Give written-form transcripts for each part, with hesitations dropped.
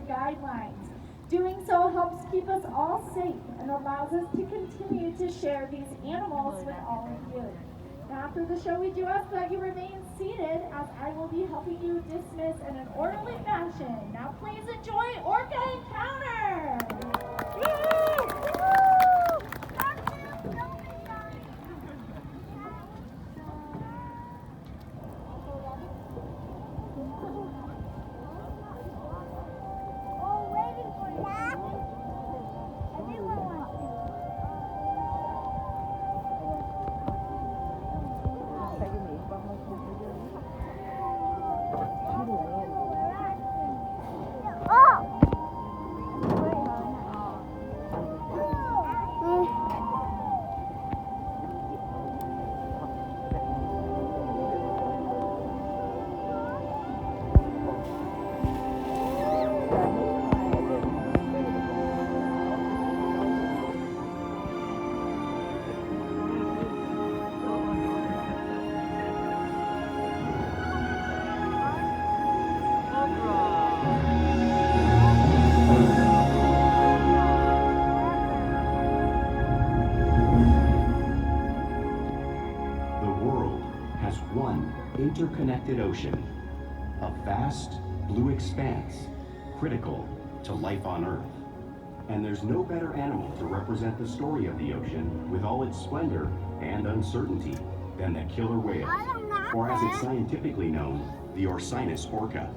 guidelines. Doing so helps keep us all safe and allows us to continue to share these animals with all of you. Now, after the show, we do ask that you remain seated as I will be helping you dismiss in an orderly fashion. Now, please enjoy Orca Encounter! Interconnected ocean, a vast blue expanse critical to life on Earth. And there's no better animal to represent the story of the ocean with all its splendor and uncertainty than the killer whale, or as it's scientifically known, the Orcinus orca.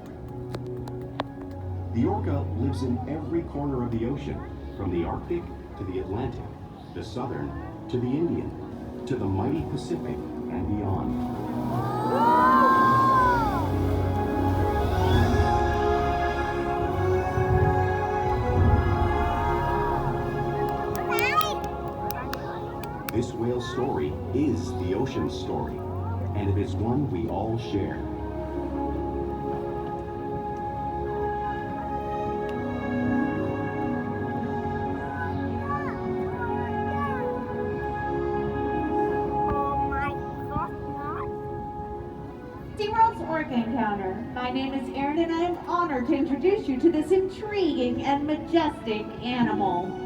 The orca lives in every corner of the ocean, from the Arctic to the Atlantic, the Southern to the Indian, to the mighty Pacific and beyond. This whale's story is the ocean's story, and it is one we all share. SeaWorld's Orca Encounter. My name is Erin and I am honored to introduce you to this intriguing and majestic animal.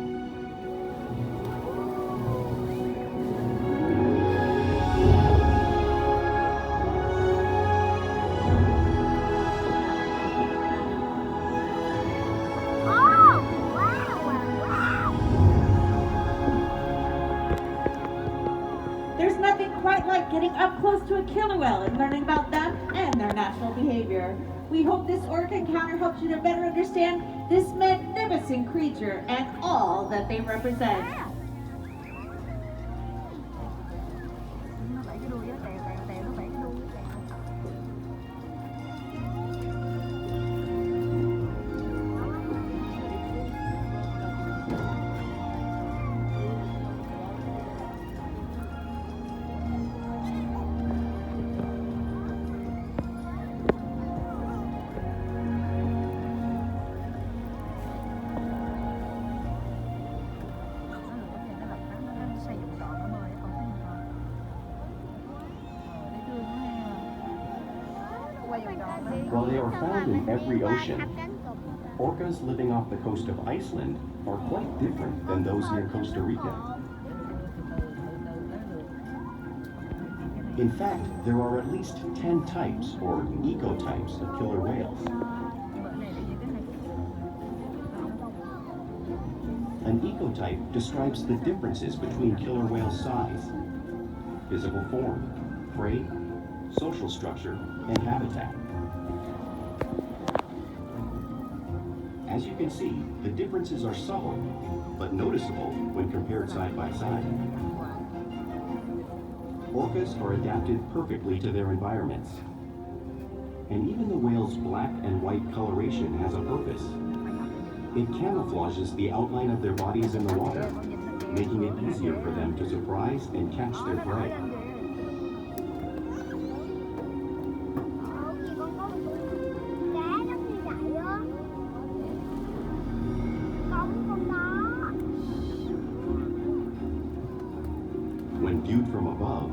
There's nothing quite like getting up close to a killer whale and learning about them and their natural behavior. We hope this Orca Encounter helps you to better understand this magnificent creature and all that they represent. While they are found in every ocean, orcas living off the coast of Iceland are quite different than those near Costa Rica. In fact, there are at least 10 types, or ecotypes, of killer whales. An ecotype describes the differences between killer whale size, physical form, prey, social structure, and habitat. As you can see, the differences are subtle, but noticeable when compared side by side. Orcas are adapted perfectly to their environments. And even the whale's black and white coloration has a purpose. It camouflages the outline of their bodies in the water, making it easier for them to surprise and catch their prey. When viewed from above,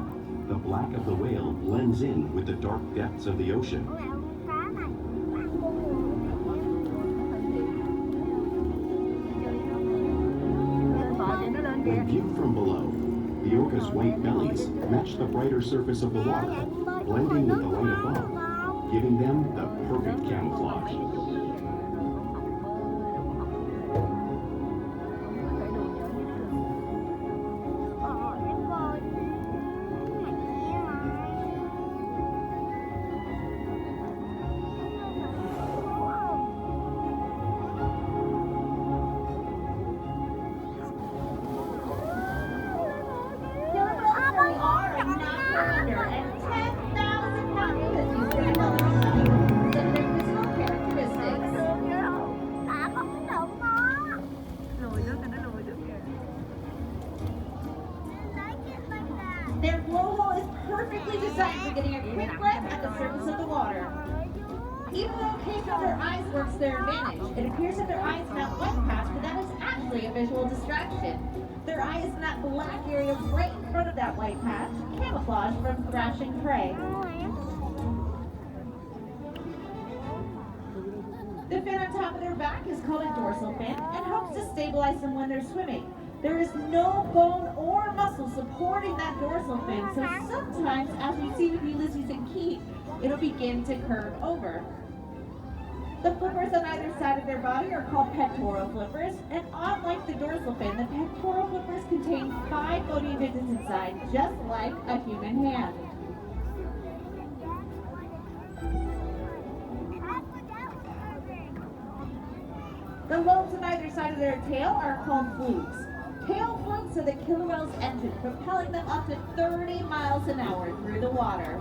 the black of the whale blends in with the dark depths of the ocean. When viewed from below, the orca's white bellies match the brighter surface of the water, blending with the light above, giving them the perfect camouflage. Their blowhole is perfectly designed for getting a quick breath at the surface of the water. Even though occasionally their eyes works to their advantage, it appears that their eye is not white patch, but that is actually a visual distraction. Their eye is in that black area right in front of that white patch, camouflage from thrashing prey. The fin on top of their back is called a dorsal fin and helps to stabilize them when they're swimming. There is no bone or muscle supporting that dorsal fin, so sometimes, as we see with Ulysses and Keith, it'll begin to curve over. The flippers on either side of their body are called pectoral flippers, and unlike the dorsal fin, the pectoral flippers contain 5 bony digits inside, just like a human hand. The lobes on either side of their tail are called flukes. Tail flukes are the killer whale's engine, propelling them up to 30 miles an hour through the water.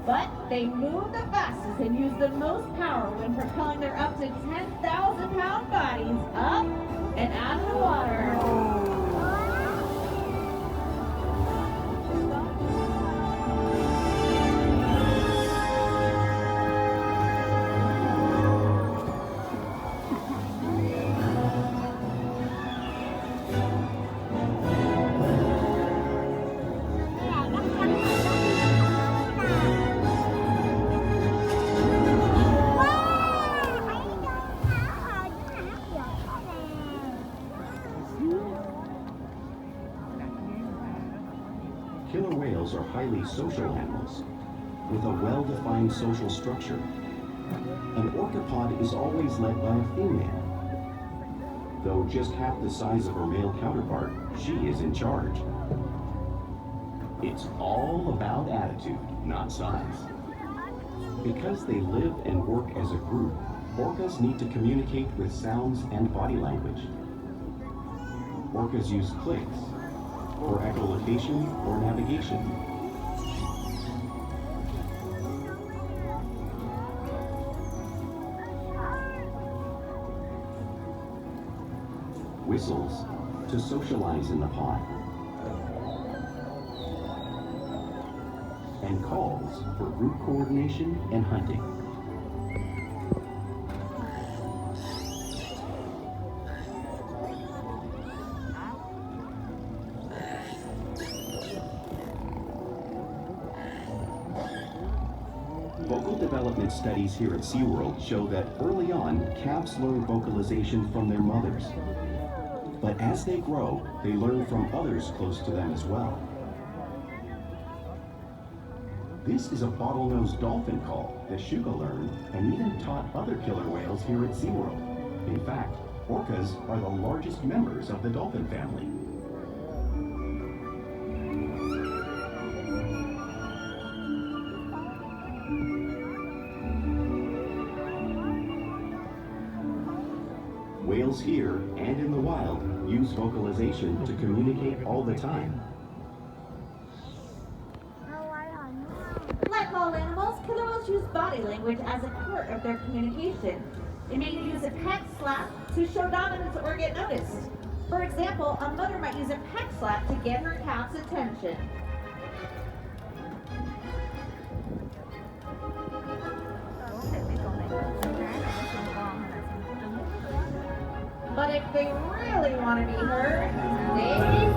But they move the fastest and use the most power when propelling their up to 10,000-pound bodies up and out of the water. Killer whales are highly social animals with a well-defined social structure. An orca pod is always led by a female. Though just half the size of her male counterpart, she is in charge. It's all about attitude, not size. Because they live and work as a group, orcas need to communicate with sounds and body language. Orcas use clicks for echolocation or navigation. Whistles to socialize in the pod. And calls for group coordination and hunting. Vocal development studies here at SeaWorld show that early on, calves learn vocalization from their mothers. But as they grow, they learn from others close to them as well. This is a bottlenose dolphin call that Shuga learned and even taught other killer whales here at SeaWorld. In fact, orcas are the largest members of the dolphin family. Whales here and in the wild use vocalization to communicate all the time. Like all animals, killer whales use body language as a part of their communication. They may use a peck slap to show dominance or get noticed. For example, a mother might use a peck slap to get her calf's attention. But if they really want to be heard, they reach.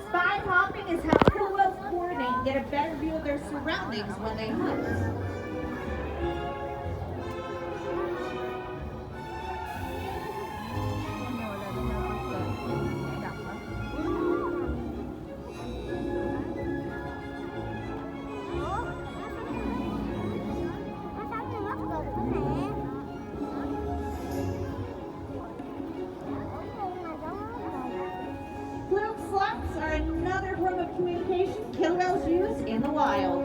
Spine hopping is how killer whales get a better view of their surroundings when they hunt. Fluke slaps are another form of communication killer whales use in the wild.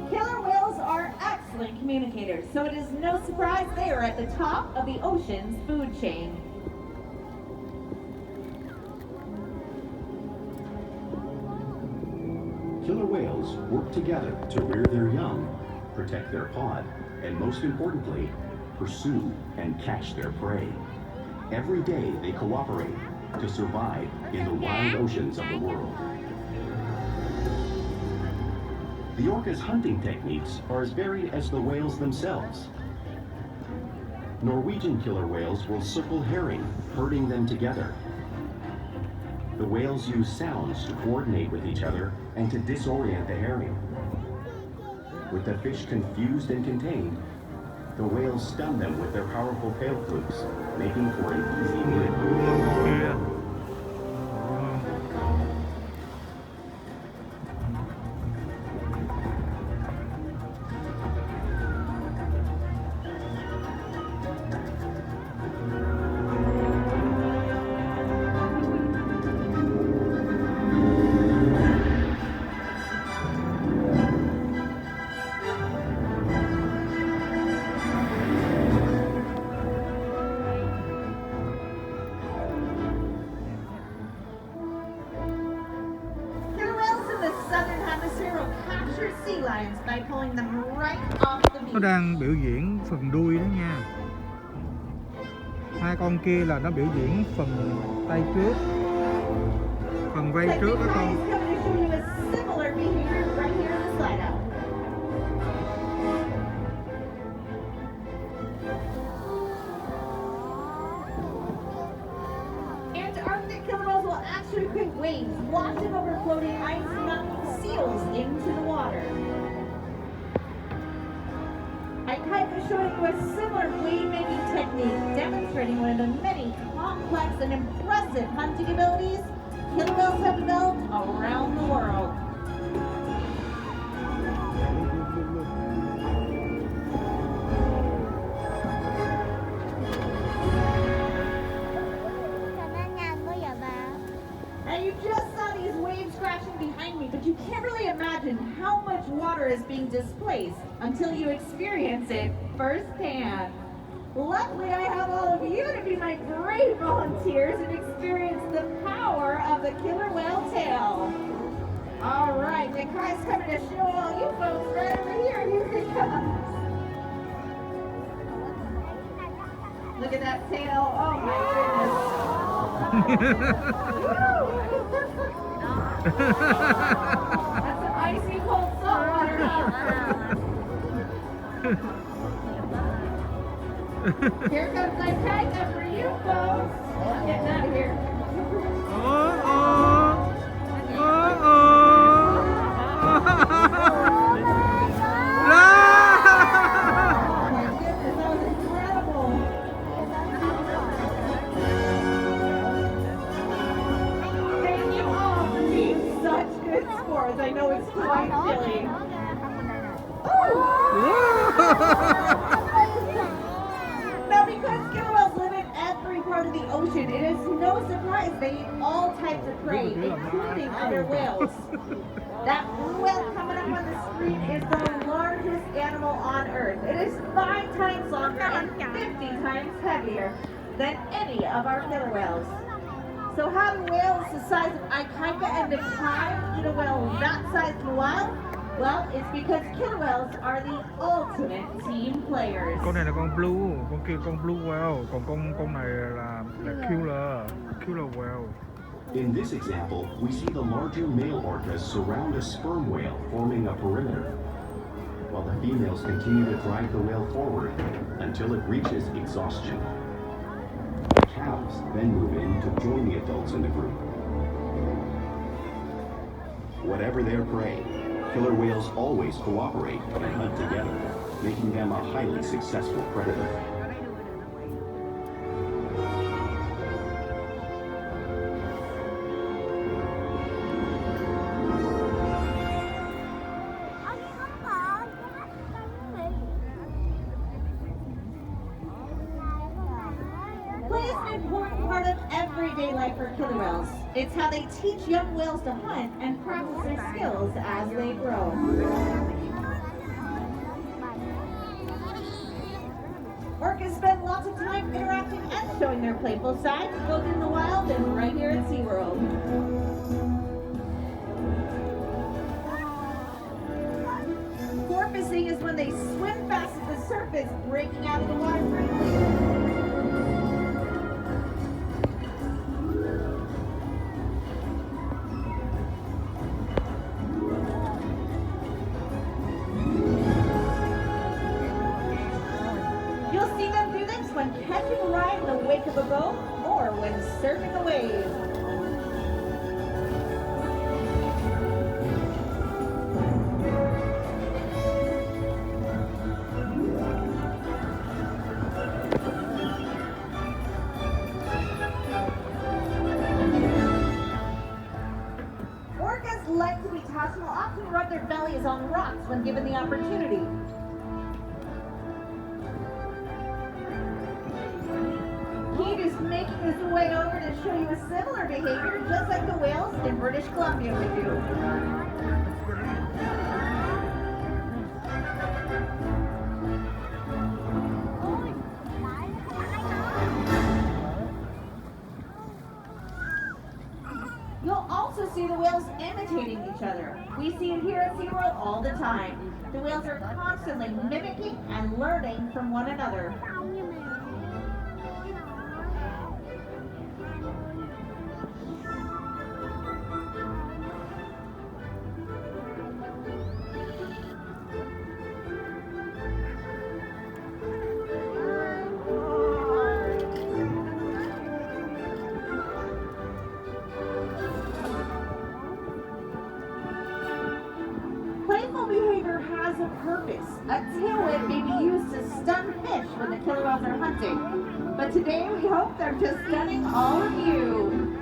Killer whales are excellent communicators, so it is no surprise they are at the top of the ocean's food chain. Killer whales work together to rear their young, protect their pod, and most importantly, pursue and catch their prey. Every day they cooperate to survive in the wild oceans of the world. The orca's hunting techniques are as varied as the whales themselves. Norwegian killer whales will circle herring, herding them together. The whales use sounds to coordinate with each other and to disorient the herring. With the fish confused and contained, the whales stun them with their powerful tail flukes, making for an easy meal. Killer whales in the southern hemisphere will capture sea lions by pulling them right off the Nó beach. đang biểu diễn phần đuôi đó nha. Hai con kia là nó biểu diễn phần tay trước, phần vai trước đó con. Technique is coming to show you a similar behavior right here in the slide out. Antarctic killer whales will actually create waves, washing over floating ice, knocking seals into the water. I'm showing you a similar wave-making technique, demonstrating one of the many complex and impressive hunting abilities killer whales have developed around the world. Now you just saw these waves crashing behind me, but you can't really imagine how much water is being displaced until you experience it firsthand. Luckily, I have all of you to be my brave volunteers and experience the power of the killer whale tail. All right, the guy's coming to show all you folks right over here. Here he comes. Look at that tail. Oh my goodness. That's an icy cold saltwater. Here comes my tiger for you folks. I'm getting out of here. Oh my goodness, that was incredible. Thank you all for being such good sports. I know it's quite chilly. Now, because killer whales live in every part of the ocean, it is no surprise they eat all types of prey, including other whales. That blue whale coming up on the screen is the largest animal on Earth. It is 5 times longer and 50 times heavier than any of our killer whales. So how do whales the size of Ikaika and Nikai eat a whale that size in the wild? Well, it's because killer whales are the ultimate team players. Con này là con blue, con kia con blue whale, còn con này là killer whale. In this example, we see the larger male orcas surround a sperm whale, forming a perimeter, while the females continue to drive the whale forward until it reaches exhaustion. Calves then move in to join the adults in the group. Whatever their prey, killer whales always cooperate and hunt together, making them a highly successful predator. Play is an important part of everyday life for killer whales. It's how they teach young whales to hunt and practice their skills as they grow. Orcas spend lots of time interacting and showing their playful sides, both in the wild and right here at SeaWorld. Porpoising is when they swim fast at the surface, breaking out of the water quickly. You'll see them do this when catching a ride in the wake of a boat or when surfing a wave. Orcas like to be tossed and will often rub their bellies on rocks when given the opportunity. He's just making his way over to show you a similar behavior, just like the whales in British Columbia would do. You'll also see the whales imitating each other. We see it here at SeaWorld all the time. The whales are constantly mimicking and learning from one another. Playful behavior has a purpose. A tail whip may be used to stun fish when the killer whales are hunting. But today we hope they're just stunning all of you.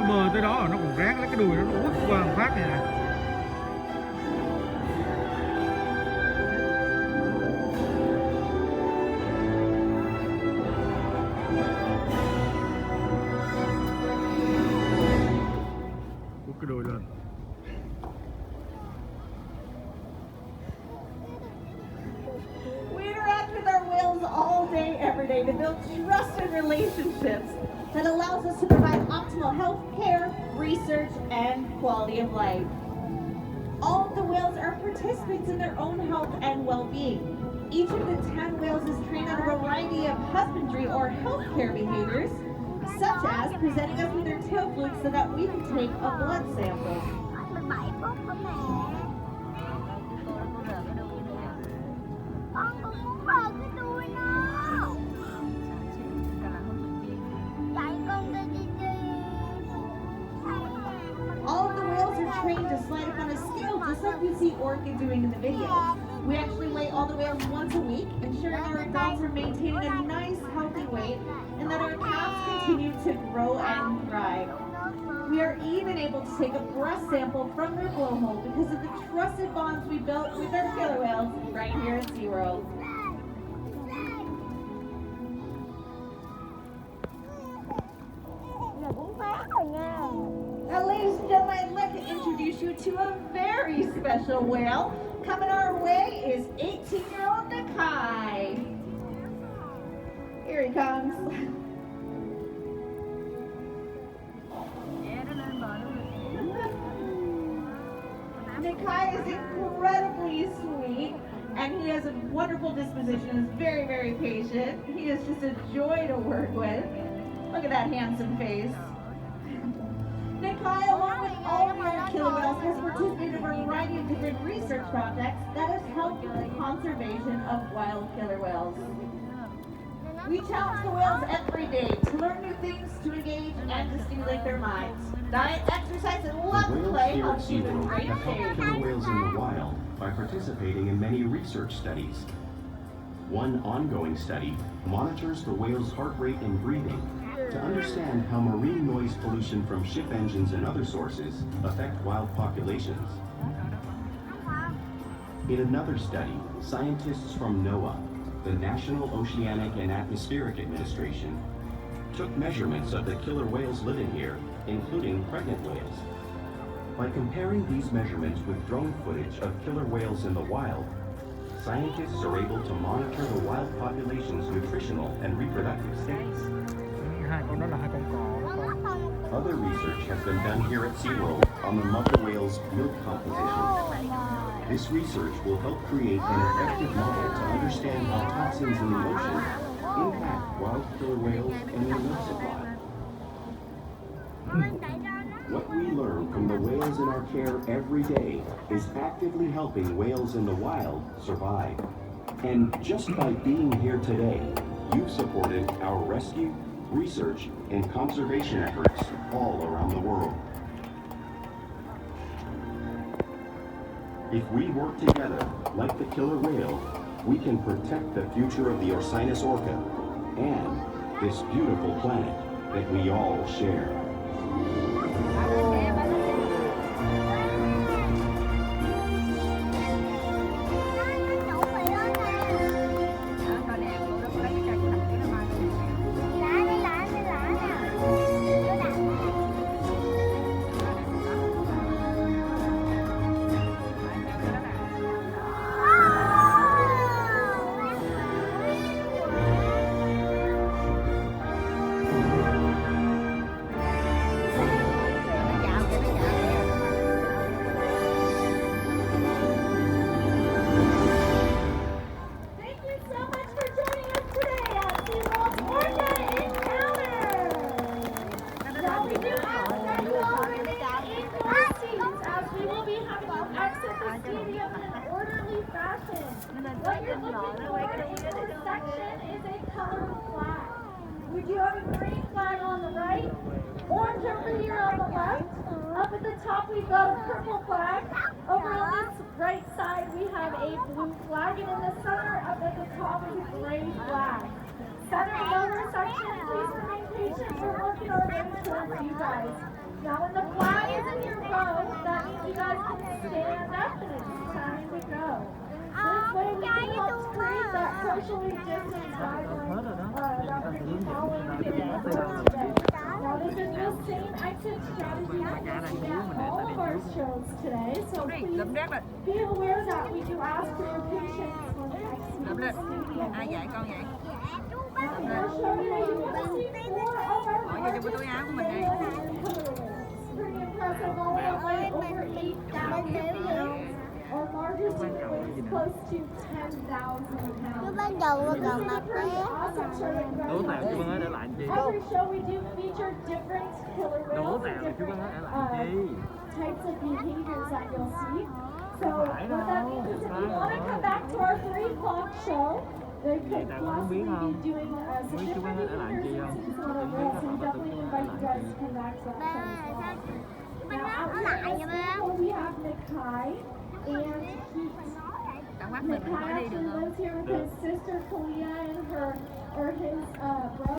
Mờ tới đó nó còn ráng lấy cái đuôi nó quất qua một phát này nè. Quất cái đuôi lên. We interact with our whales all day, every day to build trusted relationships that allows us to provide optimal health care, research, and quality of life. All of the whales are participants in their own health and well-being. Each of the 10 whales is trained on a variety of husbandry or healthcare behaviors, such as presenting us with their tail flukes so that we can take a blood sample. All of the whales are trained to slide up on a scale, just like you see Orca doing in the video. We actually weigh all the whales once a week, ensuring our adults are maintaining a nice, healthy weight, and that our calves continue to grow and thrive. We are even able to take a breath sample from their blowhole because of the trusted bonds we built with our killer whales right here at SeaWorld. Now, ladies and gentlemen, I'd like to introduce you to a very special whale. Coming our way is 18-year-old Nakai. Here he comes. Nakai is incredibly sweet, and he has a wonderful disposition and is very, very patient. He is just a joy to work with. Look at that handsome face. Nakai, along with all of our killer whales, has participated in a variety of different research projects that has helped with the conservation of wild killer whales. We challenge the whales every day to learn new things, to engage, and to stimulate their minds. Diet, exercise, and lots of play helps you in great have helped shape. killer whales in the wild by participating in many research studies. One ongoing study monitors the whale's heart rate and breathing to understand how marine noise pollution from ship engines and other sources affect wild populations. In another study, scientists from NOAA, the National Oceanic and Atmospheric Administration, took measurements of the killer whales living here, including pregnant whales. By comparing these measurements with drone footage of killer whales in the wild, scientists are able to monitor the wild population's nutritional and reproductive states. Hai con đó là hai con cò. Other research has been done here at SeaWorld on the mother whale's milk composition. This research will help create an effective model to understand how toxins in the ocean impact wild killer whales and their milk supply. What we learn from the whales in our care every day is actively helping whales in the wild survive. And just by being here today, you've supported our rescue, research, and conservation efforts all around the world. If we work together, like the killer whale, we can protect the future of the Orcinus orca and this beautiful planet that we all share. What you're looking for in this section is a colored flag. We do have a green flag on the right, orange over here on the left. Up at the top we've got a purple flag. Over on this right side we have a blue flag, and in the center up at the top is a gray flag. Center and lower section, please remain patient. We're working our way towards you guys. Now when the flag is in your bow, that means you guys can stand up and it's time to go. This way we can help create that socially distanced guideline that we're going to be following today. Now this is the same exit strategy that you see at all of our shows today, so please be aware that we do ask for your patience when exiting the stadium. Now in our show today you will see 4 of our largest pretty impressive, all the way over 8,000 pounds. Our largest weighs close to 10,000 pounds. This is a pretty awesome show that you guys have to see. Every show we do feature different killer whales and different types of behaviors that you'll see. So what that means is if you want to come back to our 3 o'clock show, they could possibly be doing some different behaviors and some other whales, so we definitely invite you guys to come back to that show as well. Now out here at SeaWorld we have Nakai and Heat. Nakai actually lives here with his sister Kalia and his brother.